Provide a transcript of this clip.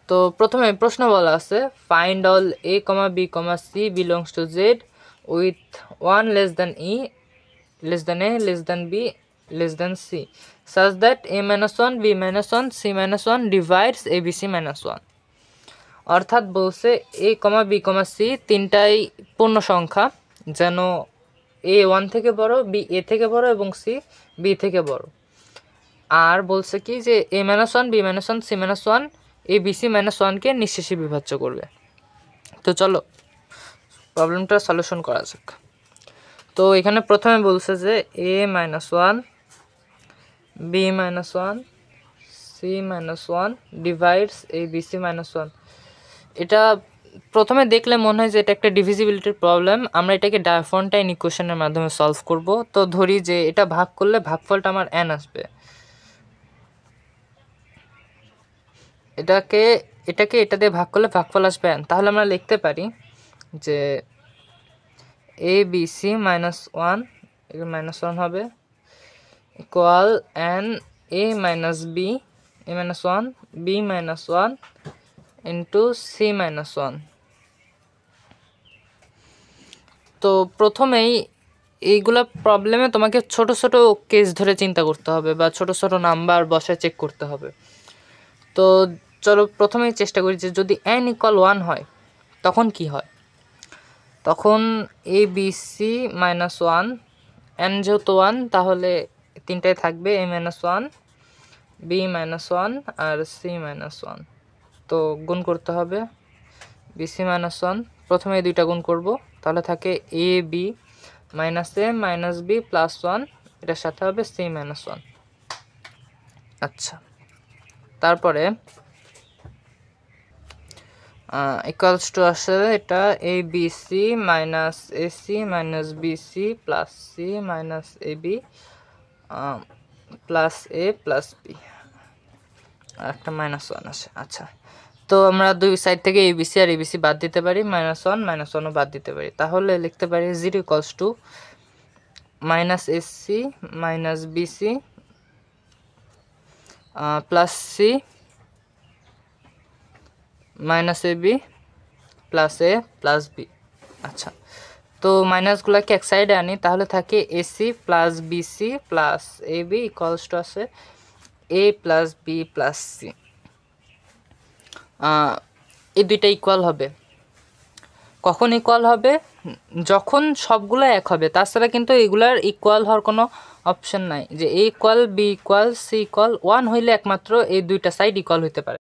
তো প্রথমে প্রশ্ন বলা আছে find all a, b, c belongs to z with 1 less than e less than a less than b less than c such that a minus 1 b minus 1 c minus 1 divides abc minus 1। অর্থাৎ বলছে a, b, c তিনটাই পূর্ণ সংখ্যা যেন a 1 থেকে বড়, b a থেকে বড় এবং c b থেকে বড়। আর বলছে কি যে a minus 1 b minus 1 c minus 1 a b c minus 1 কে নিঃশেষে বিভাজ্য করবে। তো চলো প্রবলেমটা সলিউশন করা যাক। তো এখানে প্রথমে বলছে যে a minus 1 b minus 1 c minus 1 divides a b c minus 1। এটা প্রথমে দেখলে মনে হয় যে এটা একটা ডিভিজিবিলিটির প্রবলেম। আমরা এটাকে ডায়াফন্টাইন ইকুয়েশনের মাধ্যমে সলভ করব। তো ধরি যে এটা ভাগ করলে ভাগফলটা আমার n আসবে। এটা দিয়ে ভাগ করলে ভাগফল আসবে n। তাহলে আমরা লিখতে পারি যে a b c minus 1 এর minus 1 হবে equal n a minus b a minus 1 b minus 1 into c minus 1। তো প্রথমেই এইগুলা প্রবলেমে তোমাকে ছোট ছোট কেস ধরে চিন্তা করতে হবে বা ছোট ছোট নাম্বার বসায় চেক করতে হবে। তো চলো প্রথমেই চেষ্টা করি যে যদি n ইকুয়াল 1 হয় তখন কি হয়। তখন a b c minus 1 n যেহেতু 1 তাহলে তিনটায় থাকবে a minus 1 b minus 1 R c minus 1। তো গুণ করতে হবে bc minus 1, প্রথমে এই দুইটা গুণ করব তাহলে থাকে a b minus a minus b plus 1, এটার সাথে হবে c minus 1। আচ্ছা তারপরে ইকুয়ালস টু আসলে এটা a b c minus a c minus b c plus c minus a b plus a plus b একটা minus 1 আছে। আচ্ছা তো আমরা দুই সাইড থেকে abc আর abc বাদ দিতে পারি, -1 ও বাদ দিতে পারি। তাহলে লিখতে পারি 0 equals to minus ac minus bc plus c minus ab plus a plus b। আচ্ছা তো মাইনাসগুলোকে এক সাইডে আনি তাহলে থাকে ac plus bc plus ab equals to আছে a plus b plus c। এই দুইটা ইকুয়াল হবে। কখন ইকুয়াল হবে? যখন সবগুলো এক হবে। তাছাড়া কিন্তু এগুলার ইকুয়াল হওয়ার কোনো অপশন নাই যে a equal b equal c equal 1 হইলে একমাত্র এই দুইটা সাইড ইকুয়াল হইতে পারে।